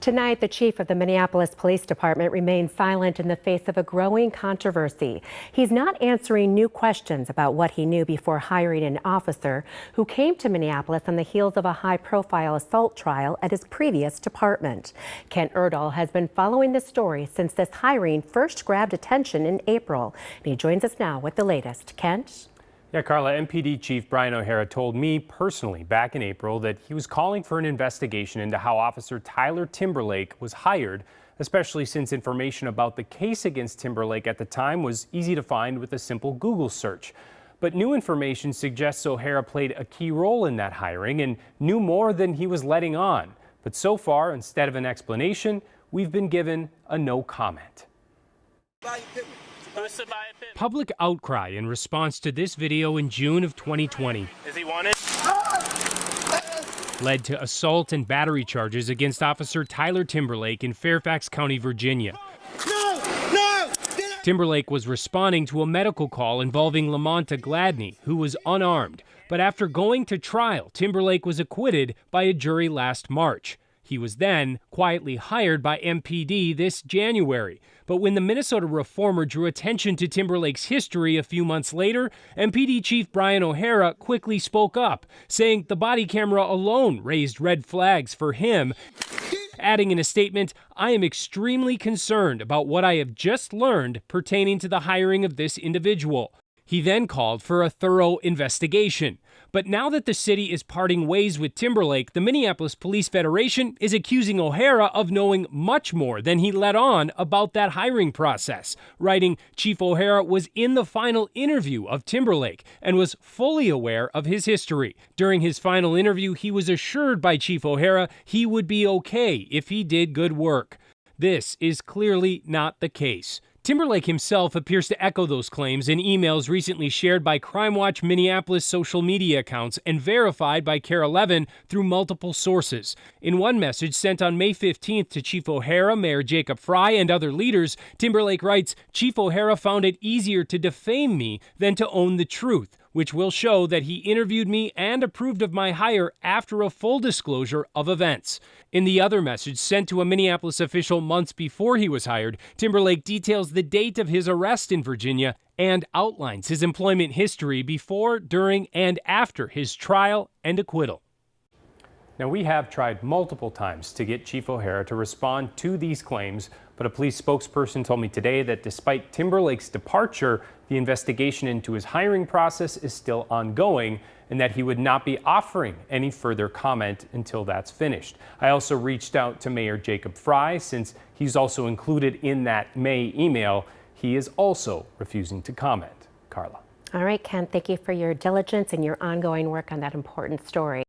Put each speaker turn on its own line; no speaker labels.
Tonight, the chief of the Minneapolis Police Department remains silent in the face of a growing controversy. He's not answering new questions about what he knew before hiring an officer who came to Minneapolis on the heels of a high-profile assault trial at his previous department. Kent Erdahl has been following this story since this hiring first grabbed attention in April. And he joins us now with the latest. Kent?
Yeah, Carla, MPD Chief Brian O'Hara told me personally back in April that he was calling for an investigation into how Officer Tyler Timberlake was hired, especially since information about the case against Timberlake at the time was easy to find with a simple Google search. But new information suggests O'Hara played a key role in that hiring and knew more than he was letting on. But so far, instead of an explanation, we've been given a no comment. Public outcry in response to this video in June of 2020
Is he wanted?
led to assault and battery charges against Officer Tyler Timberlake in Fairfax County, Virginia. Timberlake was responding to a medical call involving Lamonta Gladney, who was unarmed. But after going to trial, Timberlake was acquitted by a jury last March. He was then quietly hired by MPD this January. But when the Minnesota Reformer drew attention to Timberlake's history a few months later, MPD Chief Brian O'Hara quickly spoke up, saying the body camera alone raised red flags for him, adding in a statement, "I am extremely concerned about what I have just learned pertaining to the hiring of this individual." He then called for a thorough investigation. But now that the city is parting ways with Timberlake, the Minneapolis Police Federation is accusing O'Hara of knowing much more than he let on about that hiring process, writing Chief O'Hara was in the final interview of Timberlake and was fully aware of his history. During his final interview, he was assured by Chief O'Hara he would be okay if he did good work. This is clearly not the case. Timberlake himself appears to echo those claims in emails recently shared by Crime Watch Minneapolis social media accounts and verified by KARE 11 through multiple sources. In one message sent on May 15th to Chief O'Hara, Mayor Jacob Fry, and other leaders, Timberlake writes, "Chief O'Hara found it easier to defame me than to own the truth, which will show that he interviewed me and approved of my hire after a full disclosure of events." In the other message sent to a Minneapolis official months before he was hired, Timberlake details the date of his arrest in Virginia and outlines his employment history before, during, and after his trial and acquittal. Now, we have tried multiple times to get Chief O'Hara to respond to these claims, but a police spokesperson told me today that despite Timberlake's departure, the investigation into his hiring process is still ongoing and that he would not be offering any further comment until that's finished. I also reached out to Mayor Jacob Fry since he's also included in that May email. He is also refusing to comment. Carla.
All right, Ken, thank you for your diligence and your ongoing work on that important story.